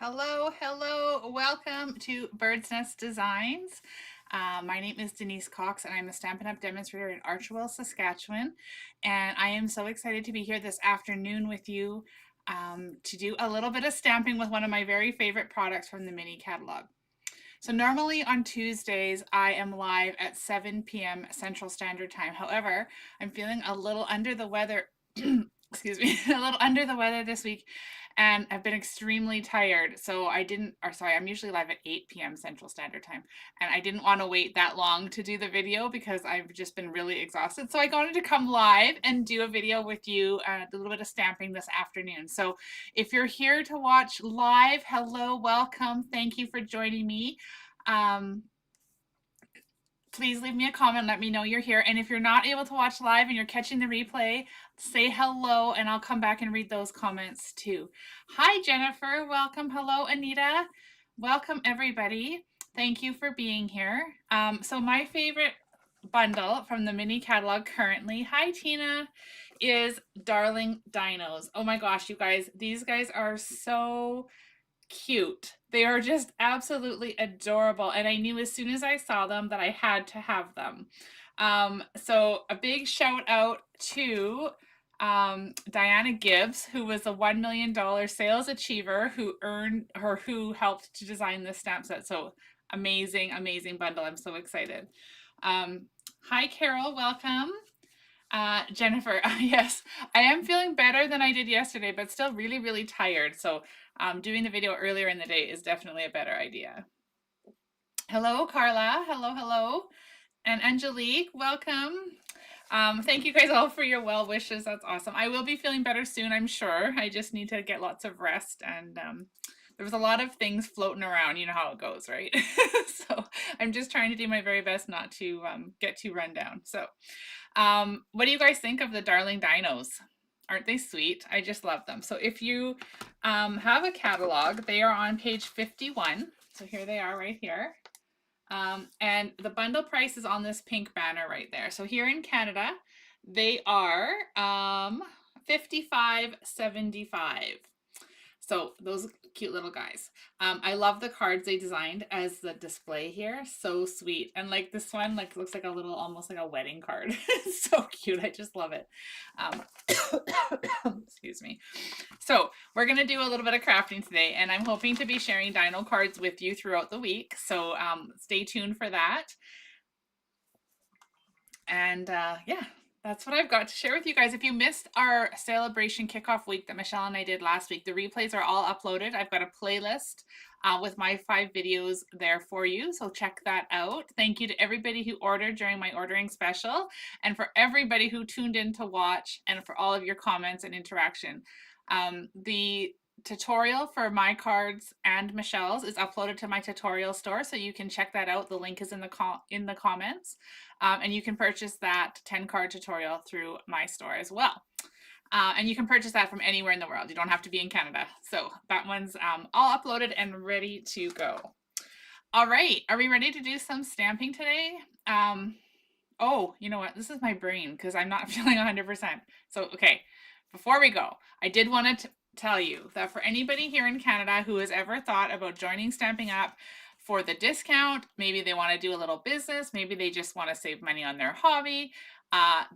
Hello, hello. Welcome to Bird's Nest Designs. My name is Denise Cox and I'm the Stampin' Up! Demonstrator in Archewell, Saskatchewan. And I am so excited to be here this afternoon with you to do a little bit of stamping with one of my very favorite products from the Mini Catalogue. So normally on Tuesdays, I am live at 7 p.m. Central Standard Time. However, I'm feeling a little under the weather, excuse me, a little under the weather this week, and I've been extremely tired. So I'm usually live at 8 p.m. Central Standard Time, and I didn't want to wait that long to do the video because I've just been really exhausted. So I wanted to come live and do a video with you, a little bit of stamping this afternoon. So if you're here to watch live, hello, welcome. Thank you for joining me. Please leave me a comment, let me know you're here. And if you're not able to watch live and you're catching the replay, say hello and I'll come back and read those comments too. Hi, Jennifer. Welcome. Hello, Anita. Welcome, everybody. Thank you for being here. So my favorite bundle from the Mini Catalog currently, hi, Tina, is Darling Dinos. Oh my gosh, you guys, these guys are so cute. They are just absolutely adorable. And I knew as soon as I saw them that I had to have them. So a big shout out to Diana Gibbs, who was a $1 million sales achiever who helped to design this stamp set. So amazing, amazing bundle. I'm so excited. Hi, Carol. Welcome. Jennifer, yes, I am feeling better than I did yesterday, but still really, really tired. So doing the video earlier in the day is definitely a better idea. Hello, Carla. Hello, hello. And Angelique, welcome. Thank you guys all for your well wishes. That's awesome. I will be feeling better soon, I'm sure. I just need to get lots of rest. And there was a lot of things floating around. You know how it goes, right? So I'm just trying to do my very best not to get too run down. So what do you guys think of the Darling Dinos? Aren't they sweet? I just love them. So if you have a catalog, they are on page 51. So here they are right here. And the bundle price is on this pink banner right there. So here in Canada, they are $55.75. So those cute little guys. I love the cards they designed as the display here. So sweet. And like this one like looks like a little, almost like a wedding card. It's so cute. I just love it. Excuse me. So we're going to do a little bit of crafting today, and I'm hoping to be sharing dino cards with you throughout the week. So stay tuned for that. And yeah, that's what I've got to share with you guys. If you missed our celebration kickoff week that Michelle and I did last week, the replays are all uploaded. I've got a playlist with my 5 videos there for you, so check that out. Thank you to everybody who ordered during my ordering special, and for everybody who tuned in to watch, and for all of your comments and interaction. The tutorial for my cards and Michelle's is uploaded to my tutorial store, so you can check that out. The link is in the comments. And you can purchase that 10 card tutorial through my store as well. And you can purchase that from anywhere in the world. You don't have to be in Canada. So that one's all uploaded and ready to go. All right, are we ready to do some stamping today? Oh, you know what? This is my brain because I'm not feeling 100%. So, okay, before we go, I did want to tell you that for anybody here in Canada who has ever thought about joining Stampin' Up! For the discount, maybe they want to do a little business, maybe they just want to save money on their hobby,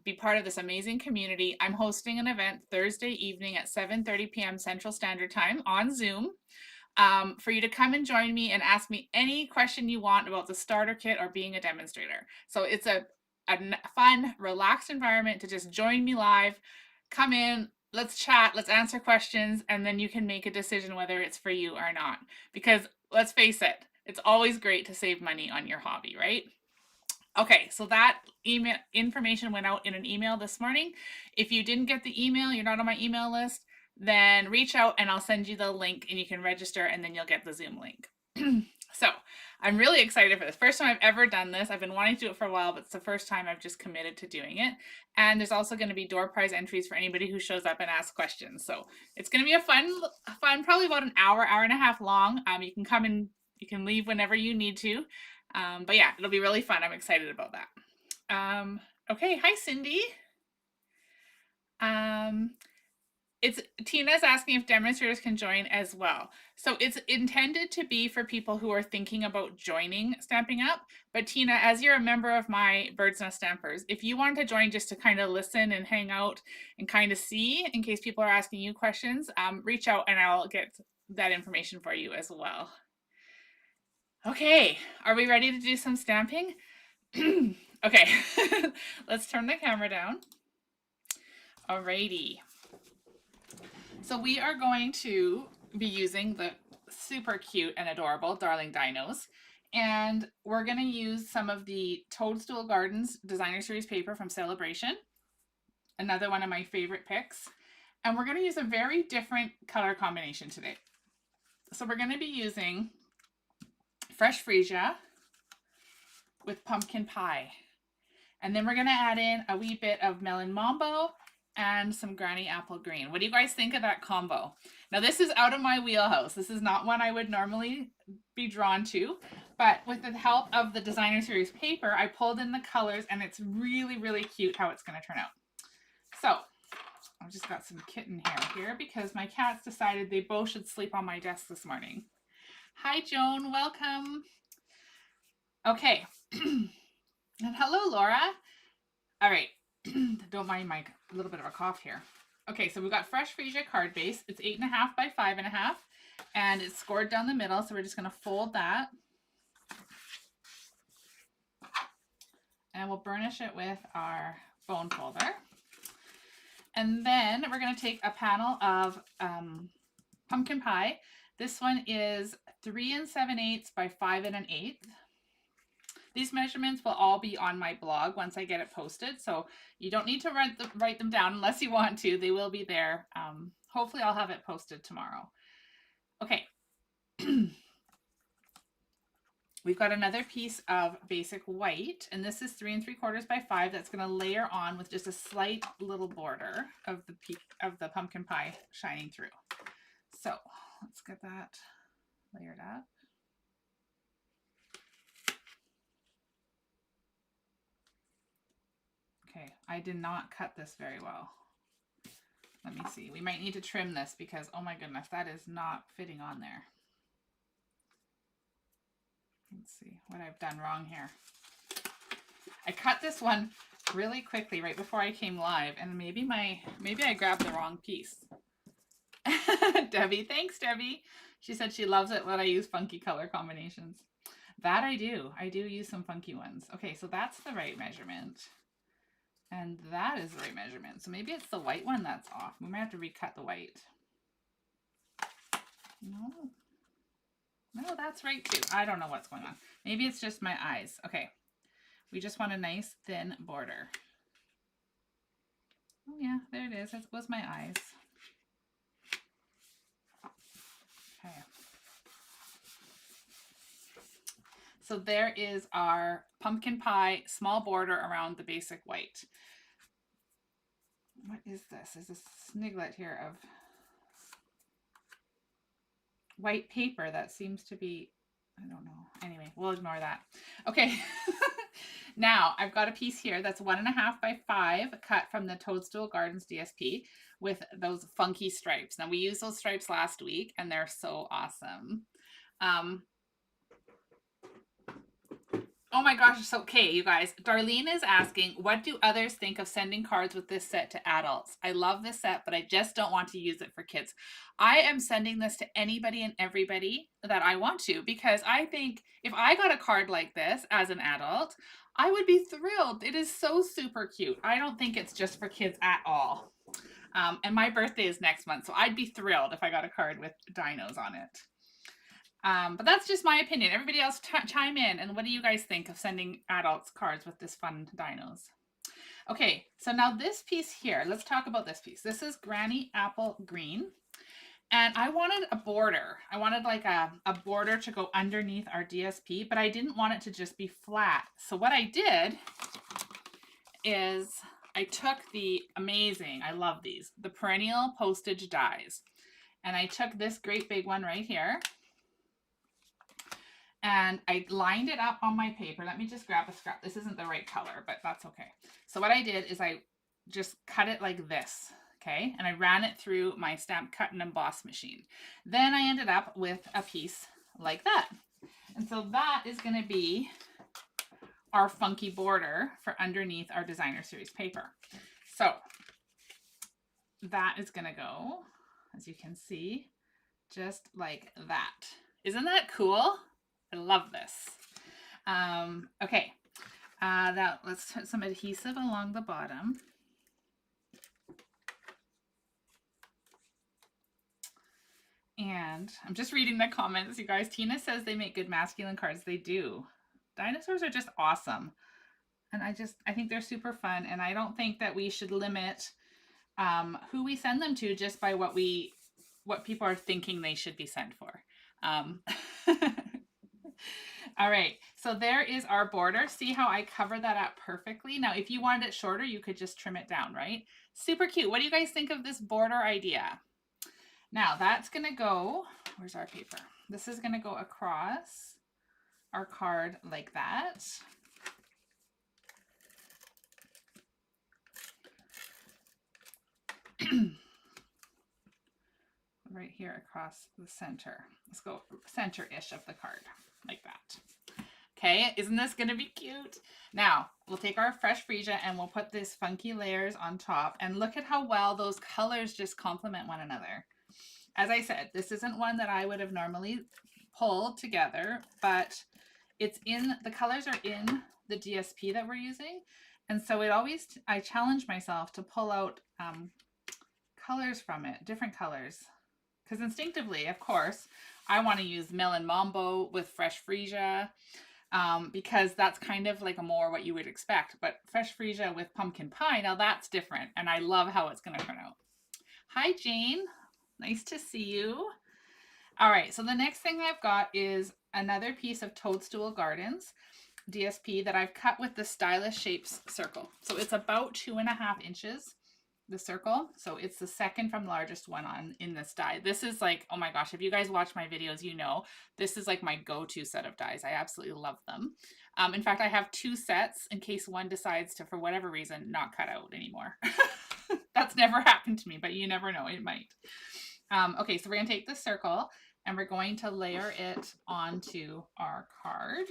be part of this amazing community. I'm hosting an event Thursday evening at 7:30 p.m. Central Standard Time on Zoom for you to come and join me and ask me any question you want about the starter kit or being a demonstrator. So it's a fun, relaxed environment to just join me live, come in, let's chat, let's answer questions, and then you can make a decision whether it's for you or not. Because let's face it, it's always great to save money on your hobby, right? Okay, so that email information went out in an email this morning. If you didn't get the email, you're not on my email list, then reach out and I'll send you the link and you can register and then you'll get the Zoom link. So I'm really excited for this. First time I've ever done this. I've been wanting to do it for a while, but it's the first time I've just committed to doing it. And there's also going to be door prize entries for anybody who shows up and asks questions. So it's going to be a fun, probably about an hour, hour and a half long. You can come and you can leave whenever you need to. But yeah, it'll be really fun. I'm excited about that. Okay, hi, Cindy. Tina's asking if demonstrators can join as well. So it's intended to be for people who are thinking about joining Stamping Up. But Tina, as you're a member of my Bird's Nest Stampers, if you want to join just to kind of listen and hang out and kind of see in case people are asking you questions, reach out and I'll get that information for you as well. Okay, are we ready to do some stamping? Okay, let's turn the camera down. Alrighty. So we are going to be using the super cute and adorable Darling Dinos. And we're going to use some of the Toadstool Gardens Designer Series paper from Celebration. Another one of my favorite picks. And we're going to use a very different color combination today. So we're going to be using Fresh Freesia with Pumpkin Pie. And then we're going to add in a wee bit of Melon Mambo and some Granny Apple Green. What do you guys think of that combo? Now this is out of my wheelhouse. This is not one I would normally be drawn to, but with the help of the Designer Series paper, I pulled in the colors and it's really, really cute how it's going to turn out. So I've just got some kitten hair here because my cats decided they both should sleep on my desk this morning. Hi Joan, welcome. Okay, and hello Laura. All right. Don't mind my little bit of a cough here. Okay, so we've got Fresh Freesia card base. It's 8.5 by 5.5, and it's scored down the middle. So we're just going to fold that, and we'll burnish it with our bone folder. And then we're going to take a panel of pumpkin pie. This one is 3 7/8 by 5 1/8. These measurements will all be on my blog once I get it posted, so you don't need to write them down unless you want to. They will be there. Hopefully I'll have it posted tomorrow. Okay. We've got another piece of basic white, and this is 3 3/4 by 5. That's going to layer on with just a slight little border of the pumpkin pie shining through. So let's get that layered up. Okay, I did not cut this very well. Let me see. We might need to trim this because, oh my goodness, that is not fitting on there. Let's see what I've done wrong here. I cut this one really quickly right before I came live, and maybe I grabbed the wrong piece. Debbie, thanks Debbie. She said she loves it when I use funky color combinations. That I do. I do use some funky ones. Okay, so that's the right measurement. And that is the right measurement. So maybe it's the white one that's off. We might have to recut the white. No, that's right too. I don't know what's going on. Maybe it's just my eyes. Okay. We just want a nice thin border. Oh yeah, there it is. That was my eyes. Okay. So there is our pumpkin pie small border around the basic white. What is this? There's a sniglet here of white paper that seems to be, I don't know. Anyway, we'll ignore that. Okay. Now I've got a piece here that's 1.5 by 5 cut from the Toadstool Gardens DSP with those funky stripes. Now we used those stripes last week and they're so awesome. Oh my gosh, it's okay, you guys. Darlene is asking, what do others think of sending cards with this set to adults? I love this set, but I just don't want to use it for kids. I am sending this to anybody and everybody that I want to, because I think if I got a card like this as an adult, I would be thrilled. It is so super cute. I don't think it's just for kids at all. And my birthday is next month, so I'd be thrilled if I got a card with dinos on it. But that's just my opinion. Everybody else chime in. And what do you guys think of sending adults cards with this fun dinos? Okay, so now this piece here, let's talk about this piece. This is Granny Apple Green. And I wanted a border. I wanted like a border to go underneath our DSP, but I didn't want it to just be flat. So what I did is I took the amazing, I love these, the perennial postage dies. And I took this great big one right here. And I lined it up on my paper. Let me just grab a scrap. This isn't the right color, but that's okay. So what I did is I just cut it like this. Okay, and I ran it through my stamp cut and emboss machine. Then I ended up with a piece like that. And so that is going to be our funky border for underneath our designer series paper. So that is going to go, as you can see, just like that. Isn't that cool? I love this. Okay, now let's put some adhesive along the bottom. And I'm just reading the comments, you guys. Tina says they make good masculine cards. They do. Dinosaurs are just awesome. And I think they're super fun. And I don't think that we should limit who we send them to just by what people are thinking they should be sent for. All right, so there is our border. See how I cover that up perfectly? Now, if you wanted it shorter, you could just trim it down, right? Super cute. What do you guys think of this border idea? Now that's going to go, where's our paper? This is going to go across our card like that. Right here across the center. Let's go center-ish of the card like that. Okay, isn't this going to be cute? Now, we'll take our fresh freesia and we'll put these funky layers on top, and look at how well those colors just complement one another. As I said, this isn't one that I would have normally pulled together, but the colors are in the DSP that we're using. And so I challenge myself to pull out colors from it, different colors. Because instinctively, of course, I want to use Melon Mambo with fresh freesia, because that's kind of like more what you would expect. But fresh freesia with pumpkin pie, now that's different. And I love how it's going to turn out. Hi, Jane. Nice to see you. All right, so the next thing I've got is another piece of Toadstool Gardens DSP that I've cut with the Stylish Shapes circle. So it's about 2.5 inches, the circle. So it's the second from largest one in this die. This is like, oh my gosh, if you guys watch my videos, you know, this is like my go-to set of dies. I absolutely love them. In fact, I have 2 sets in case one decides to, for whatever reason, not cut out anymore. That's never happened to me, but you never know, it might. Okay, so we're going to take this circle and we're going to layer it onto our card.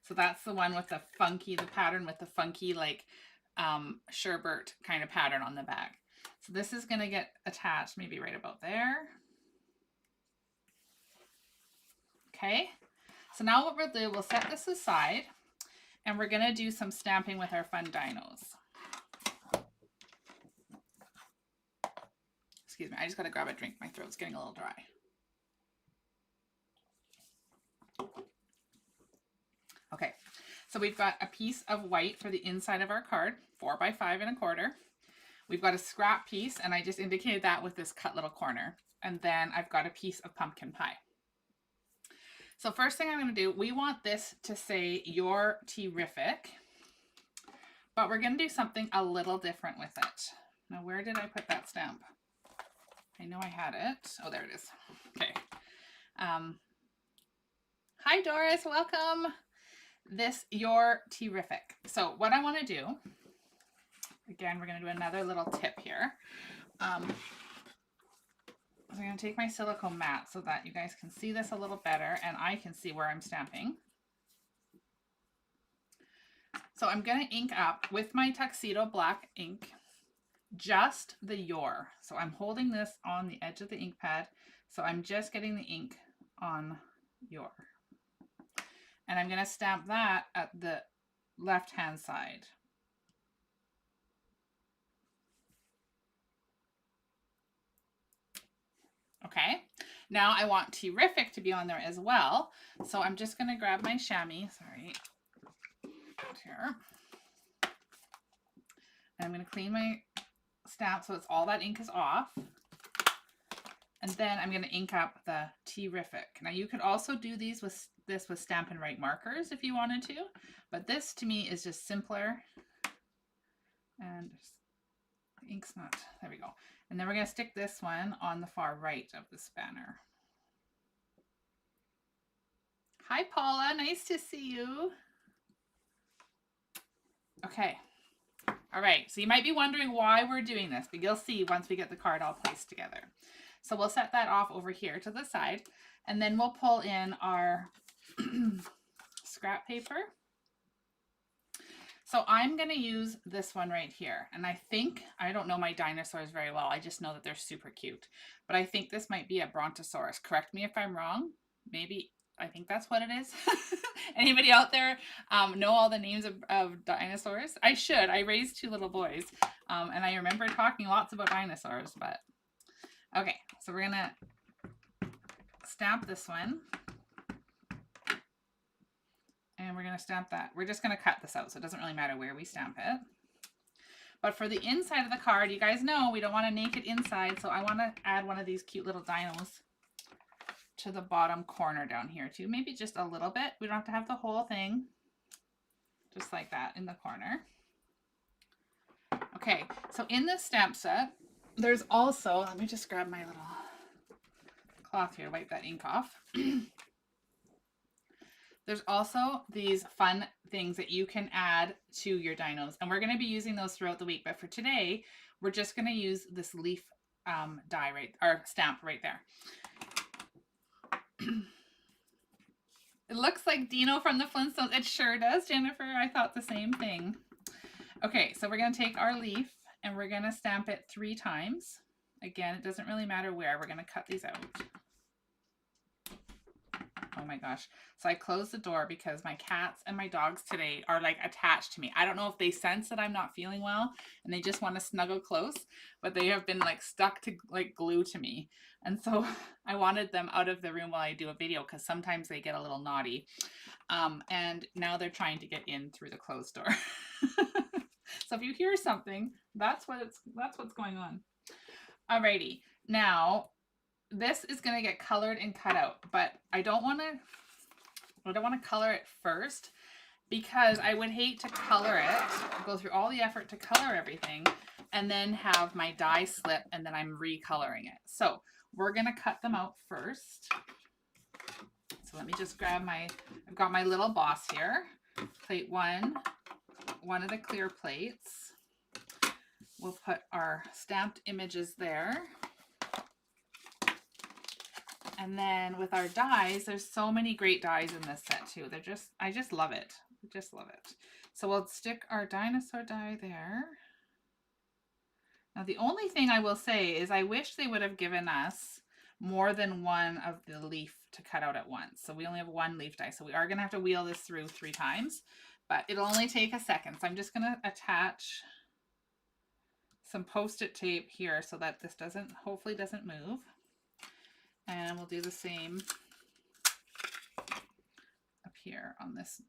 So that's the one with the pattern with the funky like sherbet kind of pattern on the back. So this is going to get attached maybe right about there. Okay, so now what we'll do, we'll set this aside and we're going to do some stamping with our fun dinos. Excuse me, I just got to grab a drink. My throat's getting a little dry. Okay, so we've got a piece of white for the inside of our card, 4 by 5.25. We've got a scrap piece, and I just indicated that with this cut little corner. And then I've got a piece of pumpkin pie. So first thing I'm going to do, we want this to say "Your T-RRRIFIC," but we're going to do something a little different with it. Now, where did I put that stamp? I know I had it. Oh, there it is. Okay. Hi, Doris. Welcome. This "Your T-RRRIFIC." So what I want to do, again, we're going to do another little tip here. So I'm going to take my silicone mat so that you guys can see this a little better and I can see where I'm stamping. So I'm going to ink up with my Tuxedo black ink just the "Your." So I'm holding this on the edge of the ink pad. So I'm just getting the ink on "Your." And I'm going to stamp that at the left-hand side. Okay, now I want "T-RRRIFIC" to be on there as well. So I'm just going to grab my chamois, sorry, here. And I'm going to clean my stamp so it's all that ink is off. And then I'm going to ink up the "T-RRRIFIC." Now you could also do these with Stampin' Write markers if you wanted to, but this to me is just simpler. And the ink's not, there we go. And then we're going to stick this one on the far right of this banner. Hi, Paula. Nice to see you. Okay. All right, so you might be wondering why we're doing this, but you'll see once we get the card all placed together. So we'll set that off over here to the side, and then we'll pull in our scrap paper. So I'm going to use this one right here. And I don't know my dinosaurs very well. I just know that they're super cute. But I think this might be a Brontosaurus. Correct me if I'm wrong. Maybe, I think that's what it is. Anybody out there know all the names of dinosaurs? I should. I raised 2 little boys. And I remember talking lots about dinosaurs. But okay, so we're going to stamp this one. And we're going to stamp that. We're just going to cut this out, so it doesn't really matter where we stamp it. But for the inside of the card, you guys know we don't want a naked inside, so I want to add one of these cute little dinos to the bottom corner down here too. Maybe just a little bit. We don't have to have the whole thing. Just like that in the corner. Okay, so in this stamp set, there's also, let me just grab my little cloth here to wipe that ink off. There's also these fun things that you can add to your dinos, and we're going to be using those throughout the week. But for today, we're just going to use this leaf die or stamp right there. It looks like Dino from the Flintstones. It sure does, Jennifer. I thought the same thing. Okay, so we're going to take our leaf and we're going to stamp it 3 times. Again, it doesn't really matter where. We're going to cut these out. Oh my gosh. So I closed the door because my cats and my dogs today are like attached to me. I don't know if they sense that I'm not feeling well and they just want to snuggle close, but they have been like stuck to like glue to me. And so I wanted them out of the room while I do a video because sometimes they get a little naughty. And now they're trying to get in through the closed door. So if you hear something, that's what's going on. Alrighty. Now, this is going to get colored and cut out, but I don't want to color it first because I would hate to color it, go through all the effort to color everything, and then have my die slip and then I'm recoloring it. So we're going to cut them out first. So let me just grab I've got my little boss here. Plate 1, one of the clear plates. We'll put our stamped images there. And then with our dies, there's so many great dies in this set too. I just love it. I just love it. So we'll stick our dinosaur die there. Now the only thing I will say is I wish they would have given us more than one of the leaf to cut out at once. So we only have 1 leaf die. So we are going to have to wheel this through 3 times, but it'll only take a second. So I'm just going to attach some Post-it tape here so that this hopefully doesn't move. And we'll do the same up here on this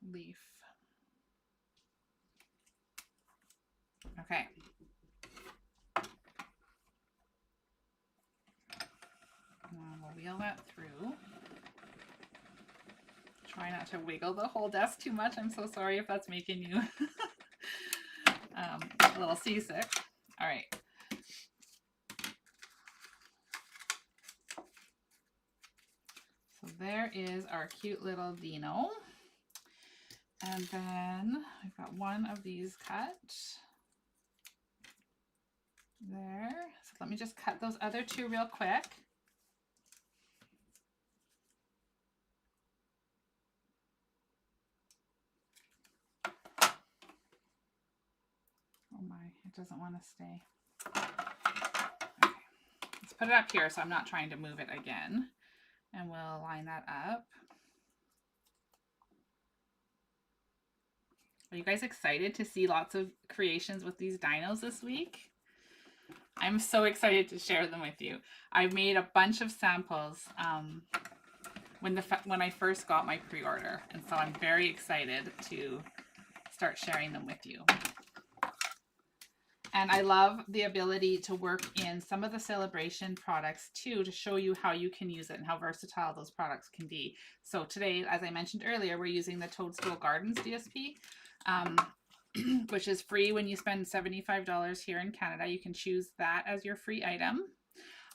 leaf. Okay. We'll wheel that through. Try not to wiggle the whole desk too much. I'm so sorry if that's making you a little seasick. All right. So there is our cute little Dino. And then I've got one of these cut. There. So let me just cut those other 2 real quick. Oh my, it doesn't want to stay. Okay. Let's put it up here so I'm not trying to move it again. And we'll line that up. Are you guys excited to see lots of creations with these dinos this week? I'm so excited to share them with you. I've made a bunch of samples when I first got my pre-order, and so I'm very excited to start sharing them with you. And I love the ability to work in some of the celebration products too, to show you how you can use it and how versatile those products can be. So today, as I mentioned earlier, we're using the Toadstool Gardens DSP, which is free when you spend $75 here in Canada. You can choose that as your free item.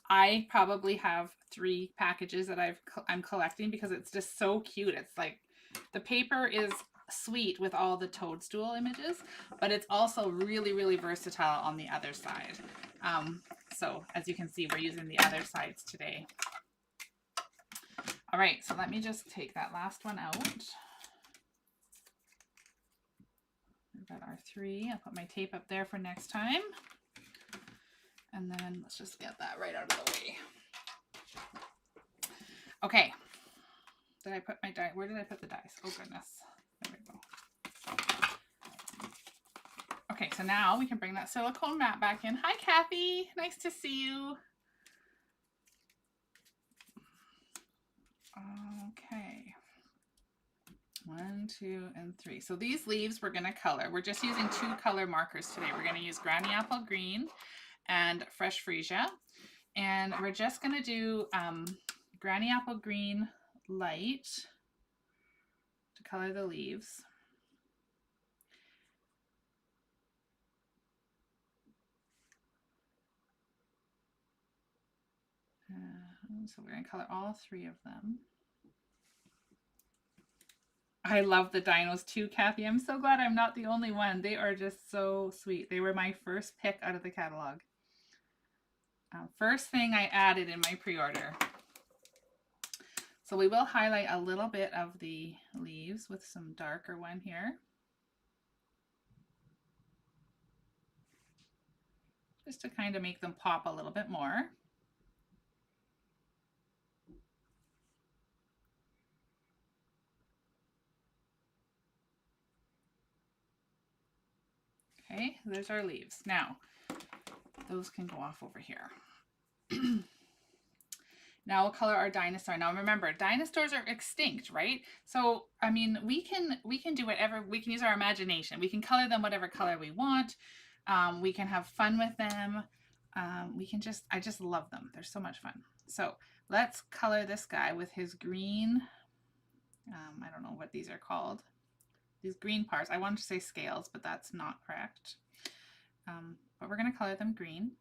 I probably have 3 packages that I'm collecting because it's just so cute. It's like the paper is sweet with all the toadstool images, but it's also really, really versatile on the other side. So as you can see, we're using the other sides today. All right, so let me just take that last one out. We've got our 3. I'll put my tape up there for next time. And then let's just get that right out of the way. Okay. Did I put my die? Where did I put the dice? Oh goodness. There we go. Okay, so now we can bring that silicone mat back in. Hi, Kathy. Nice to see you. Okay. 1, 2, and 3. So these leaves we're going to color. We're just using 2 color markers today. We're going to use Granny Apple Green and Fresh Freesia. And we're just going to do Granny Apple Green Light to color the leaves. So we're going to color all 3 of them. I love the dinos too, Kathy. I'm so glad I'm not the only one. They are just so sweet. They were my first pick out of the catalog. First thing I added in my pre-order. So we will highlight a little bit of the leaves with some darker one here. Just to kind of make them pop a little bit more. Okay, there's our leaves. Now, those can go off over here. Now we'll color our dinosaur. Now remember, dinosaurs are extinct, right? So, I mean, we can do whatever, we can use our imagination. We can color them whatever color we want. We can have fun with them. I just love them. They're so much fun. So let's color this guy with his green, I don't know what these are called. These green parts. I wanted to say scales, but that's not correct. But we're going to color them green.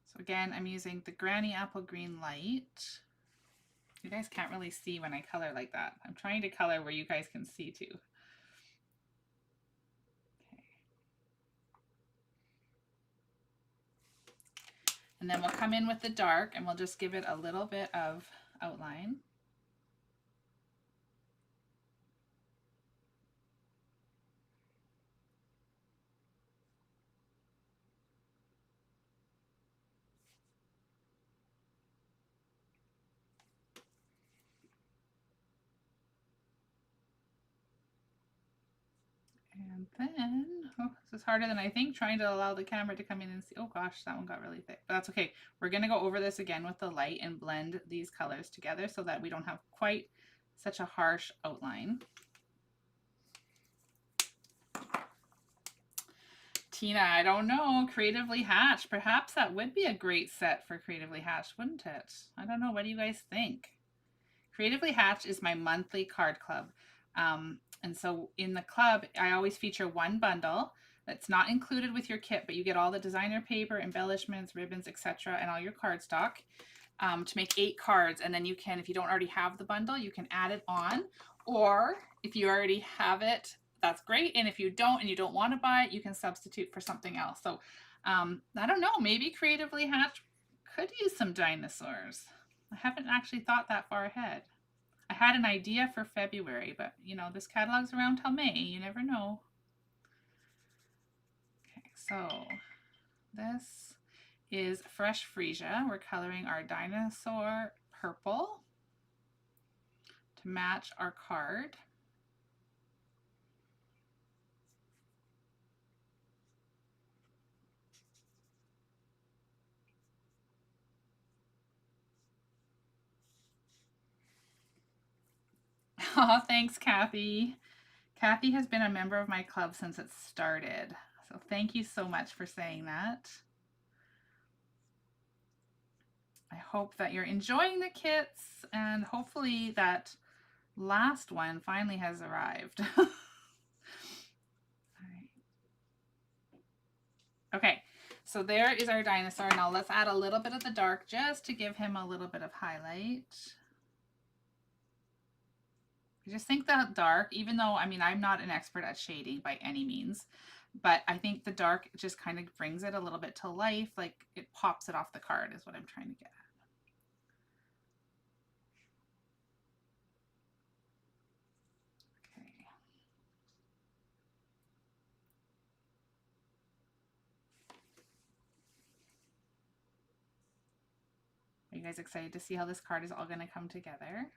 So again, I'm using the Granny Apple Green Light. You guys can't really see when I color like that. I'm trying to color where you guys can see too. Okay. And then we'll come in with the dark and we'll just give it a little bit of outline. And then, oh, this is harder than I think, trying to allow the camera to come in and see. Oh gosh, that one got really thick, but that's okay. We're going to go over this again with the light and blend these colors together so that we don't have quite such a harsh outline. Tina, I don't know, Creatively Hatched. Perhaps that would be a great set for Creatively Hatched, wouldn't it? I don't know. What do you guys think? Creatively Hatched is my monthly card club. And so in the club, I always feature one bundle that's not included with your kit, but you get all the designer paper, embellishments, ribbons, etc., and all your cardstock to make 8 cards. And then you can, if you don't already have the bundle, you can add it on. Or if you already have it, that's great. And if you don't and you don't want to buy it, you can substitute for something else. So I don't know, maybe Creatively Hatched could use some dinosaurs. I haven't actually thought that far ahead. I had an idea for February, but you know, this catalog's around till May. You never know. Okay, so this is Fresh Freesia. We're coloring our dinosaur purple to match our card. Oh, thanks, Kathy. Kathy has been a member of my club since it started. So thank you so much for saying that. I hope that you're enjoying the kits and hopefully that last one finally has arrived. All right. Okay, so there is our dinosaur. Now let's add a little bit of the dark just to give him a little bit of highlight. I just think that dark, even though, I mean, I'm not an expert at shading by any means, but I think the dark just kind of brings it a little bit to life. Like it pops it off the card is what I'm trying to get at. Okay. Are you guys excited to see how this card is all going to come together?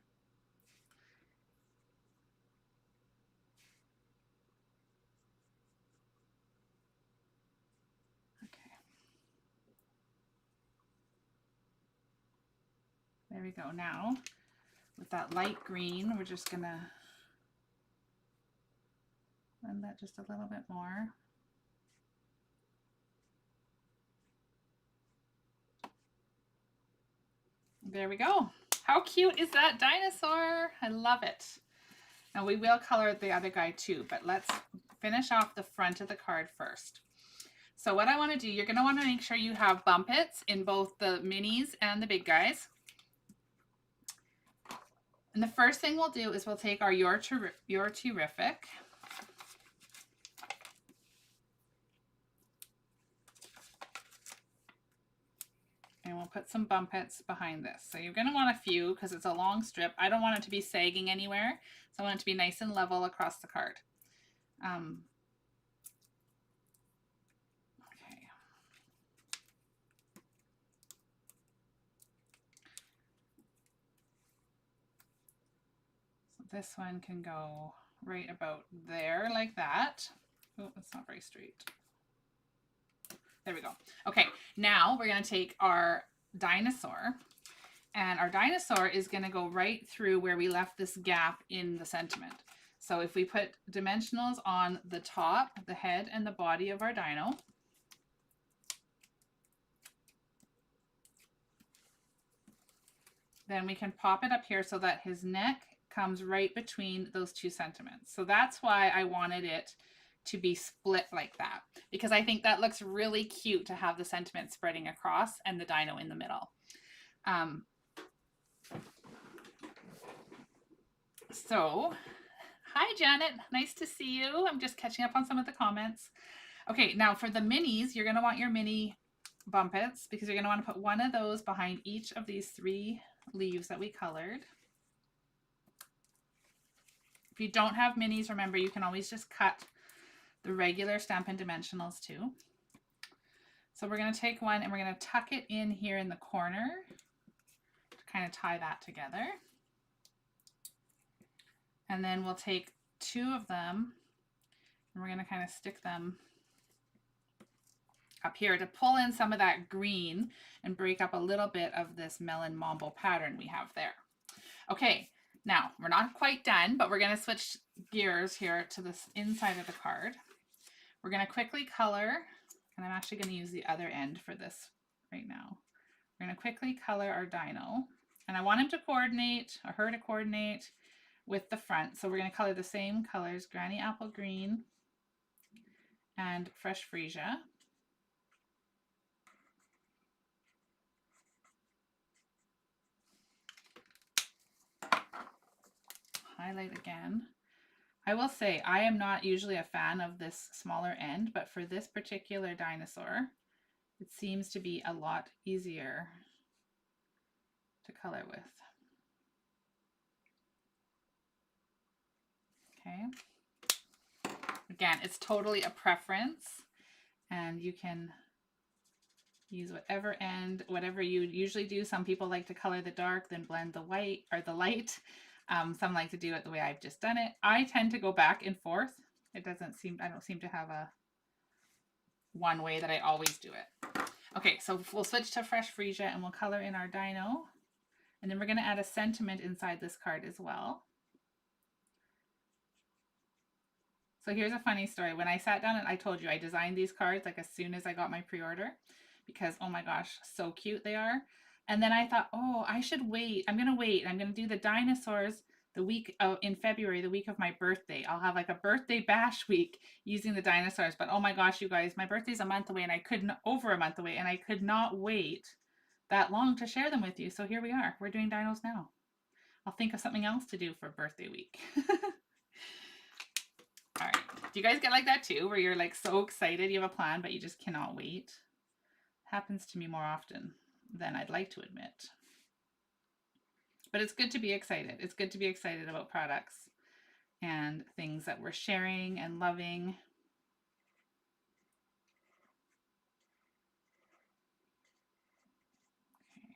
There we go. Now, with that light green, we're just going to blend that just a little bit more. There we go. How cute is that dinosaur? I love it. Now we will color the other guy too, but let's finish off the front of the card first. So what I want to do, you're going to want to make sure you have bumpets in both the minis and the big guys. And the first thing we'll do is we'll take our Your T-RRRIFIC. And we'll put some bumpets behind this. So you're going to want a few because it's a long strip. I don't want it to be sagging anywhere. So I want it to be nice and level across the card. Okay. So this one can go right about there like that. Oh, that's not very straight. There we go. Okay, now we're going to take our dinosaur, and our dinosaur is going to go right through where we left this gap in the sentiment. So if we put dimensionals on the top, the head, and the body of our dino, then we can pop it up here so that his neck comes right between those two sentiments. So that's why I wanted it to be split like that, because I think that looks really cute to have the sentiment spreading across and the dino in the middle. So hi Janet, nice to see you. I'm just catching up on some of the comments. Okay, now for the minis, you're going to want your mini bumpets because you're going to want to put one of those behind each of these 3 leaves that we colored. If you don't have minis, remember you can always just cut the regular Stampin' Dimensionals too. So we're going to take one and we're going to tuck it in here in the corner to kind of tie that together. And then we'll take 2 of them and we're going to kind of stick them up here to pull in some of that green and break up a little bit of this melon mambo pattern we have there. Okay, now we're not quite done, but we're going to switch gears here to this inside of the card. We're going to quickly color, and I'm actually going to use the other end for this right now. We're going to quickly color our dino, and I want him to coordinate, or her to coordinate with the front. So we're going to color the same colors, Granny Apple Green and Fresh Freesia. Highlight again. I will say I am not usually a fan of this smaller end, but for this particular dinosaur, it seems to be a lot easier to color with. Okay. Again, it's totally a preference, and you can use whatever end, whatever you usually do. Some people like to color the dark, then blend the white or the light. Some like to do it the way I've just done it. I tend to go back and forth. It doesn't seem, I don't seem to have a one way that I always do it. Okay, so we'll switch to Fresh Freesia and we'll color in our dino. And then we're going to add a sentiment inside this card as well. So here's a funny story. When I sat down and I told you I designed these cards like as soon as I got my pre-order, because oh my gosh, so cute they are. And then I thought, oh, I should wait. I'm going to wait. I'm going to do the dinosaurs the week of, in February, the week of my birthday. I'll have like a birthday bash week using the dinosaurs. But oh my gosh, you guys, my birthday's a month away and I couldn't, over a month away, and I could not wait that long to share them with you. So here we are. We're doing dinos now. I'll think of something else to do for birthday week. All right. Do you guys get like that too, where you're like so excited you have a plan, but you just cannot wait? Happens to me more often than I'd like to admit. But it's good to be excited. It's good to be excited about products and things that we're sharing and loving. Okay.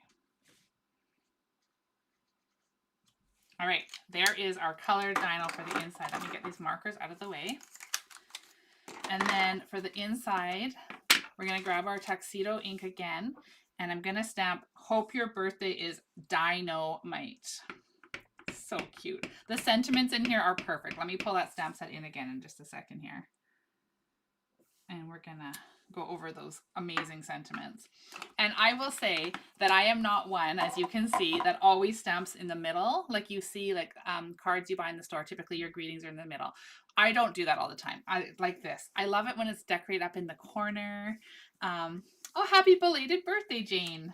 All right, there is our colored dino for the inside. Let me get these markers out of the way. And then for the inside, we're gonna grab our tuxedo ink again, and I'm gonna stamp, hope your birthday is dynamite. So cute. The sentiments in here are perfect. Let me pull that stamp set in again in just a second here. And we're gonna go over those amazing sentiments. And I will say that I am not one, as you can see, that always stamps in the middle. Like you see, like cards you buy in the store, typically your greetings are in the middle. I don't do that all the time. I like this. I love it when it's decorated up in the corner. Oh, happy belated birthday, Jane.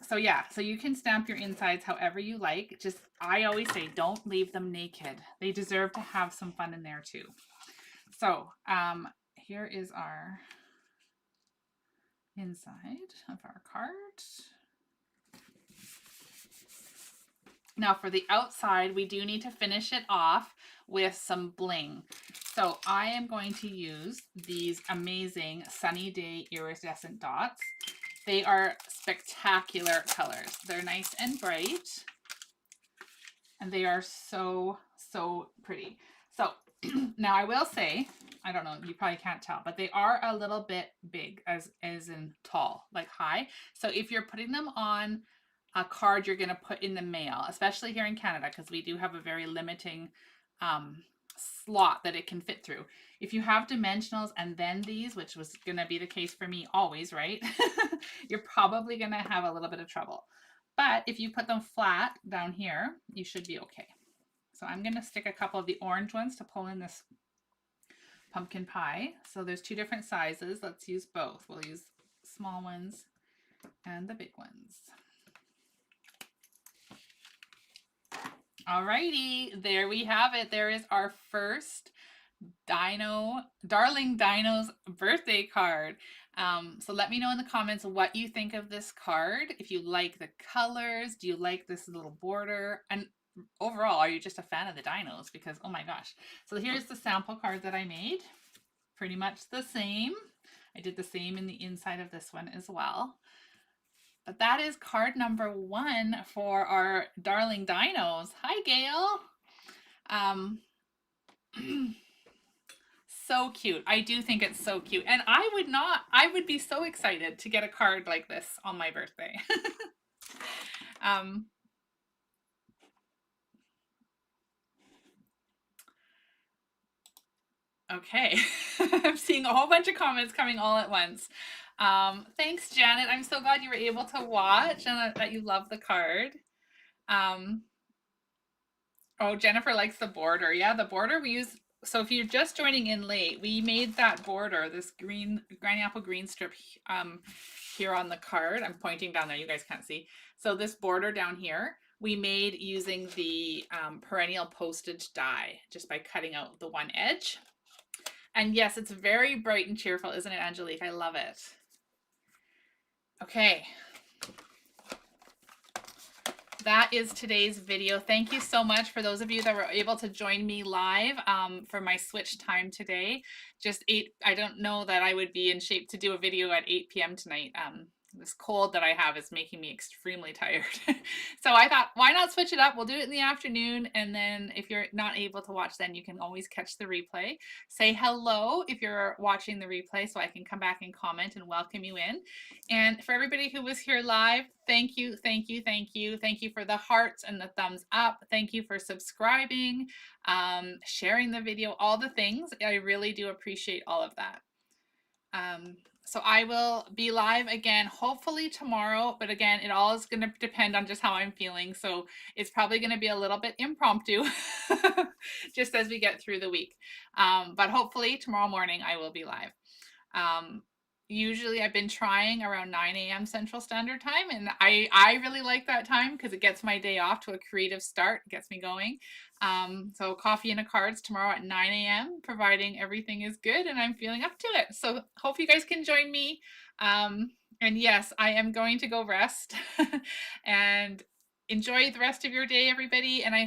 So yeah, so you can stamp your insides however you like. Just, I always say, don't leave them naked. They deserve to have some fun in there too. So here is our inside of our card. Now for the outside, we do need to finish it off with some bling. So I am going to use these amazing Sunny Day iridescent dots. They are spectacular colors. They're nice and bright, and they are so, so pretty. So now I will say, I don't know, you probably can't tell, but they are a little bit big, as in tall, like high. So if you're putting them on a card you're going to put in the mail, especially here in Canada, because we do have a very limiting slot that it can fit through. If you have dimensionals and then these, which was going to be the case for me always, right? You're probably going to have a little bit of trouble. But if you put them flat down here, you should be okay. So I'm going to stick a couple of the orange ones to pull in this pumpkin pie. So there's two different sizes. Let's use both. We'll use small ones and the big ones. Alrighty, there we have it. There is our first Darling Dino's birthday card. So let me know in the comments what you think of this card. If you like the colors, do you like this little border? And overall, are you just a fan of the dinos? Because, oh my gosh. So here's the sample card that I made. Pretty much the same. I did the same in the inside of this one as well. But that is card number 1 for our Darling Dinos. Hi, Gail. So cute. I do think it's so cute. And I would be so excited to get a card like this on my birthday. Okay. I'm seeing a whole bunch of comments coming all at once. Thanks, Janet. I'm so glad you were able to watch and that you love the card. Oh, Jennifer likes the border. Yeah, the border we use. So if you're just joining in late, we made that border, this granny apple green strip here on the card. I'm pointing down there. You guys can't see. So this border down here, we made using the perennial postage die, just by cutting out the one edge. And yes, it's very bright and cheerful, isn't it, Angelique? I love it. Okay. That is today's video. Thank you so much for those of you that were able to join me live for my switch time today. I don't know that I would be in shape to do a video at 8 p.m. tonight. This cold that I have is making me extremely tired. So I thought, why not switch it up? We'll do it in the afternoon. And then if you're not able to watch, then you can always catch the replay. Say hello if you're watching the replay so I can come back and comment and welcome you in. And for everybody who was here live, thank you, thank you, thank you. Thank you for the hearts and the thumbs up. Thank you for subscribing, sharing the video, all the things. I really do appreciate all of that. So I will be live again, hopefully tomorrow, but again, it all is going to depend on just how I'm feeling. So it's probably going to be a little bit impromptu just as we get through the week. But hopefully tomorrow morning I will be live. Usually I've been trying around 9 a.m. Central Standard Time, and I really like that time because it gets my day off to a creative start, gets me going. So coffee and a cards tomorrow at 9 a.m., providing everything is good and I'm feeling up to it. So hope you guys can join me. And yes, I am going to go rest and enjoy the rest of your day, everybody. And I